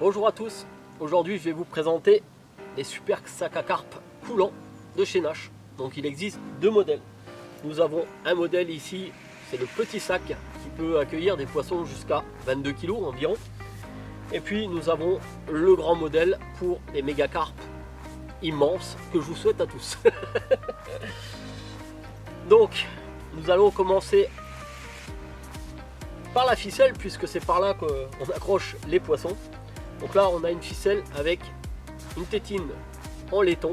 Bonjour à tous, aujourd'hui je vais vous présenter les super sacs à carpe coulants de chez Nash. Donc il existe deux modèles. Nous avons un modèle ici, c'est le petit sac qui peut accueillir des poissons jusqu'à 22 kg environ. Et puis nous avons le grand modèle pour les méga carpes immenses que je vous souhaite à tous. Donc nous allons commencer par la ficelle puisque c'est par là qu'on accroche les poissons. Donc là on a une ficelle avec une tétine en laiton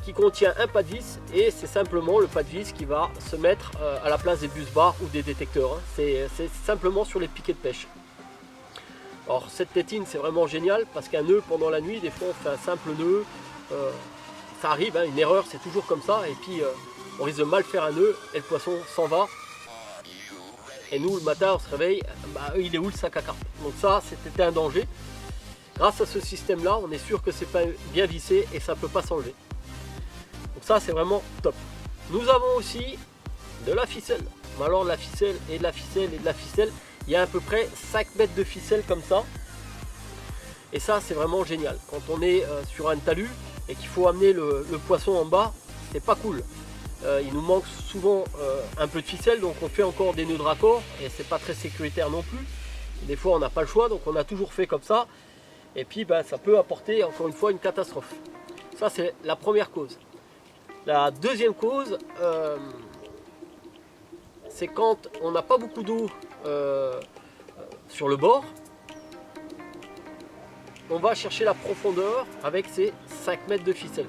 qui contient un pas de vis et c'est simplement le pas de vis qui va se mettre à la place des bus bars ou des détecteurs. C'est simplement sur les piquets de pêche. Alors cette tétine c'est vraiment génial parce qu'un nœud pendant la nuit, des fois on fait un simple nœud, ça arrive, hein, une erreur c'est toujours comme ça, et puis on risque de mal faire un nœud et le poisson s'en va. Et nous le matin on se réveille, il est où le sac à carpe? Donc ça c'était un danger. Grâce à ce système là on est sûr que c'est pas bien vissé et ça ne peut pas s'enlever. Donc ça c'est vraiment top. Nous avons aussi de la ficelle. Alors de la ficelle et de la ficelle et de la ficelle, il y a à peu près 5 mètres de ficelle comme ça. Et ça c'est vraiment génial. Quand on est sur un talus et qu'il faut amener le poisson en bas, c'est pas cool. Il nous manque souvent un peu de ficelle, donc on fait encore des nœuds de raccord et c'est pas très sécuritaire non plus. Des fois on n'a pas le choix, donc on a toujours fait comme ça. Et puis ça peut apporter encore une fois une catastrophe. Ça c'est la première cause. La deuxième cause, c'est quand on n'a pas beaucoup d'eau sur le bord. On va chercher la profondeur avec ces 5 mètres de ficelle.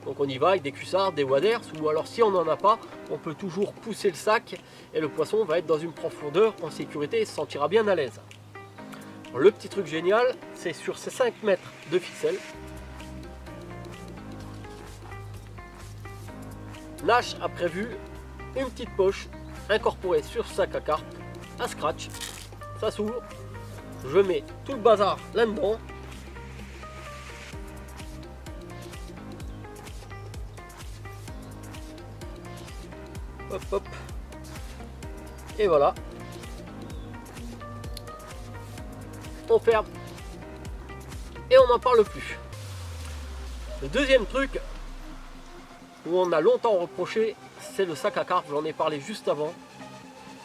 Donc on y va avec des cuissards, des waders, ou alors si on n'en a pas, on peut toujours pousser le sac et le poisson va être dans une profondeur en sécurité et se sentira bien à l'aise. Le petit truc génial, c'est sur ces 5 mètres de ficelle, Nash a prévu une petite poche incorporée sur ce sac à carpe, à scratch. Ça s'ouvre, je mets tout le bazar là-dedans. Hop hop. Et voilà. On ferme. Et on n'en parle plus. Le deuxième truc où on a longtemps reproché, c'est le sac à carpe. J'en ai parlé juste avant.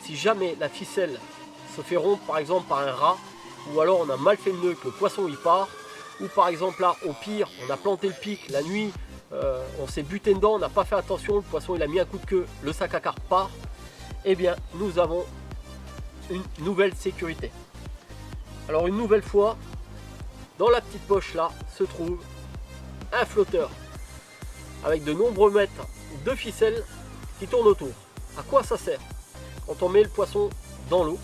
Si jamais la ficelle se fait rompre par exemple par un rat, ou alors on a mal fait le nœud, que le poisson il part, ou par exemple là au pire on a planté le pic la nuit, on s'est buté dedans, on n'a pas fait attention, le poisson il a mis un coup de queue, le sac à carpe part, et bien nous avons une nouvelle sécurité. Alors une nouvelle fois, dans la petite poche là se trouve un flotteur avec de nombreux mètres de ficelle qui tournent autour. À quoi ça sert? Quand on met le poisson dans l'eau,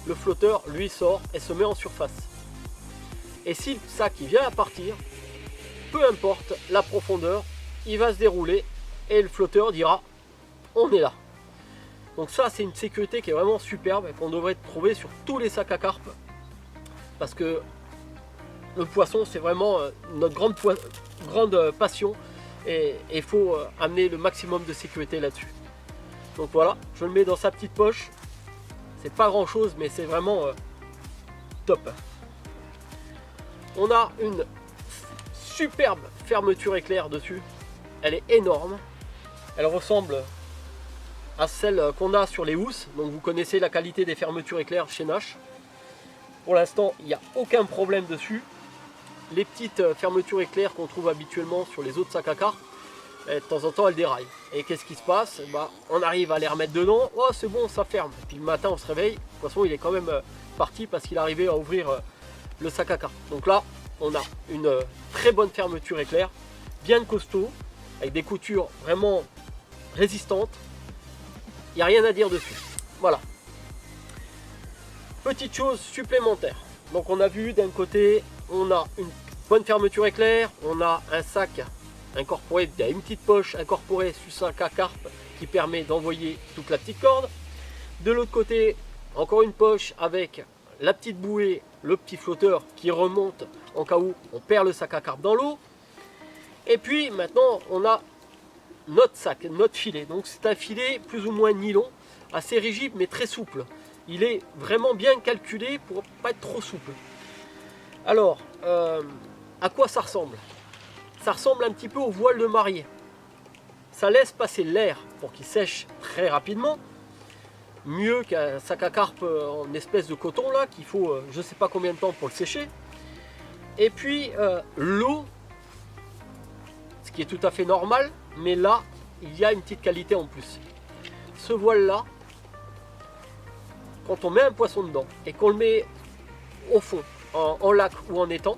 le flotteur lui sort et se met en surface. Et si le sac il vient à partir, peu importe la profondeur, il va se dérouler et le flotteur dira on est là. Donc ça c'est une sécurité qui est vraiment superbe et qu'on devrait trouver sur tous les sacs à carpe, parce que le poisson c'est vraiment notre grande passion et il faut amener le maximum de sécurité là-dessus. Donc voilà, je le mets dans sa petite poche. C'est pas grand chose mais c'est vraiment top. On a une superbe fermeture éclair dessus. Elle est énorme. Elle ressemble à celle qu'on a sur les housses. Donc vous connaissez la qualité des fermetures éclair chez Nash. Pour l'instant il n'y a aucun problème dessus. Les petites fermetures éclair qu'on trouve habituellement sur les autres sacs à carpe, de temps en temps elles déraillent. Et qu'est-ce qui se passe? On arrive à les remettre dedans, oh c'est bon ça ferme. Et puis le matin on se réveille, le poisson il est quand même parti parce qu'il est arrivé à ouvrir le sac à carpe. Donc là on a une très bonne fermeture éclair, bien costaud, avec des coutures vraiment résistantes. Il n'y a rien à dire dessus. Voilà. Petite chose supplémentaire. Donc on a vu d'un côté on a une bonne fermeture éclair, on a un sac incorporé, il y a une petite poche incorporée sur ce sac à carpe qui permet d'envoyer toute la petite corde. De l'autre côté, encore une poche avec la petite bouée, le petit flotteur qui remonte en cas où on perd le sac à carpe dans l'eau. Et puis maintenant, on a notre sac, notre filet. Donc c'est un filet plus ou moins nylon, assez rigide mais très souple. Il est vraiment bien calculé pour pas être trop souple. Alors, à quoi ça ressemble? Ça ressemble un petit peu au voile de mariée. Ça laisse passer l'air pour qu'il sèche très rapidement. Mieux qu'un sac à carpe en espèce de coton là, qu'il faut je ne sais pas combien de temps pour le sécher. Et puis l'eau, ce qui est tout à fait normal, mais là, il y a une petite qualité en plus. Ce voile là, quand on met un poisson dedans et qu'on le met au fond, en lac ou en étang,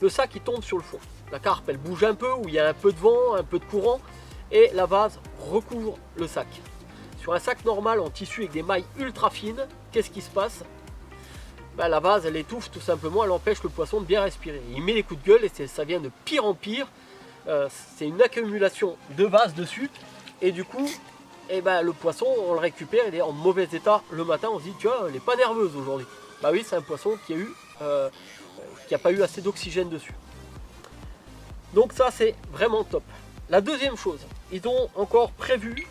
le sac il tombe sur le fond. La carpe elle bouge un peu, où il y a un peu de vent, un peu de courant, et la vase recouvre le sac. Sur un sac normal en tissu avec des mailles ultra fines, qu'est-ce qui se passe? Ben, la vase elle étouffe tout simplement, elle empêche le poisson de bien respirer. Il met les coups de gueule et ça vient de pire en pire. C'est une accumulation de vase dessus, et du coup ben, le poisson on le récupère, il est en mauvais état le matin, on se dit tu vois elle n'est pas nerveuse aujourd'hui. Bah oui, c'est un poisson qui a pas eu assez d'oxygène dessus. Donc ça c'est vraiment top. La deuxième chose, ils ont encore prévu,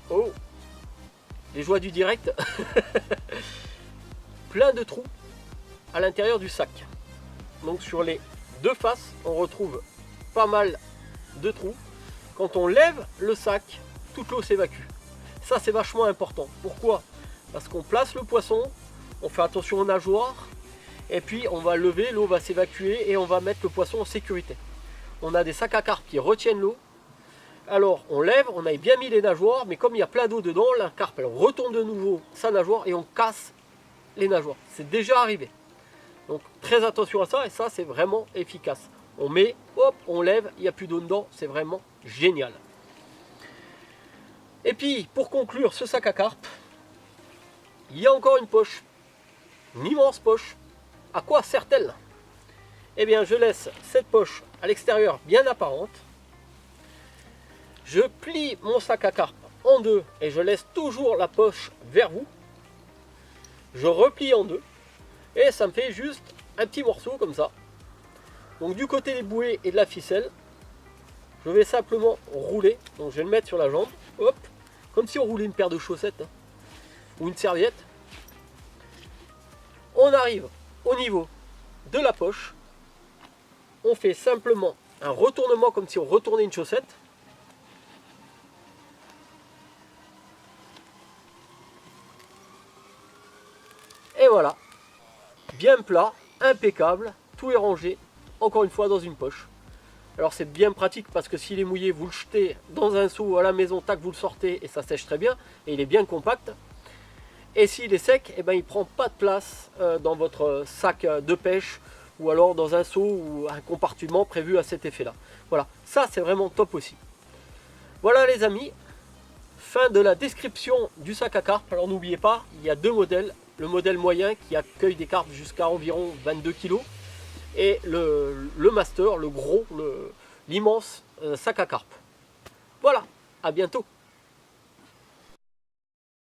oh, les joies du direct, plein de trous à l'intérieur du sac. Donc sur les deux faces, on retrouve pas mal de trous. Quand on lève le sac, toute l'eau s'évacue. Ça c'est vachement important. Pourquoi? Parce qu'on place le poisson, on fait attention aux nageoires, et puis on va lever, l'eau va s'évacuer et on va mettre le poisson en sécurité. On a des sacs à carpe qui retiennent l'eau. Alors on lève, on a bien mis les nageoires, mais comme il y a plein d'eau dedans, la carpe elle retourne de nouveau sa nageoire et on casse les nageoires. C'est déjà arrivé. Donc très attention à ça, et ça c'est vraiment efficace. On met, hop, on lève, il n'y a plus d'eau dedans, c'est vraiment génial. Et puis pour conclure ce sac à carpe, il y a encore une poche, une immense poche. À quoi sert-elle? Eh bien je laisse cette poche à l'extérieur bien apparente. Je plie mon sac à carpe en deux et je laisse toujours la poche vers vous. Je replie en deux et ça me fait juste un petit morceau comme ça. Donc du côté des bouées et de la ficelle, je vais simplement rouler. Donc je vais le mettre sur la jambe, hop, comme si on roulait une paire de chaussettes, hein, ou une serviette. On arrive au niveau de la poche. On fait simplement un retournement comme si on retournait une chaussette. Et voilà, bien plat, impeccable, tout est rangé, encore une fois dans une poche. Alors c'est bien pratique parce que s'il est mouillé, vous le jetez dans un seau à la maison, tac, vous le sortez et ça sèche très bien. Et il est bien compact. Et s'il est sec, eh ben, il ne prend pas de place dans votre sac de pêche ou alors dans un seau ou un compartiment prévu à cet effet-là. Voilà, ça c'est vraiment top aussi. Voilà les amis, fin de la description du sac à carpe. Alors n'oubliez pas, il y a deux modèles. Le modèle moyen qui accueille des carpes jusqu'à environ 22 kg et le master, le gros, l'immense sac à carpe. Voilà, à bientôt.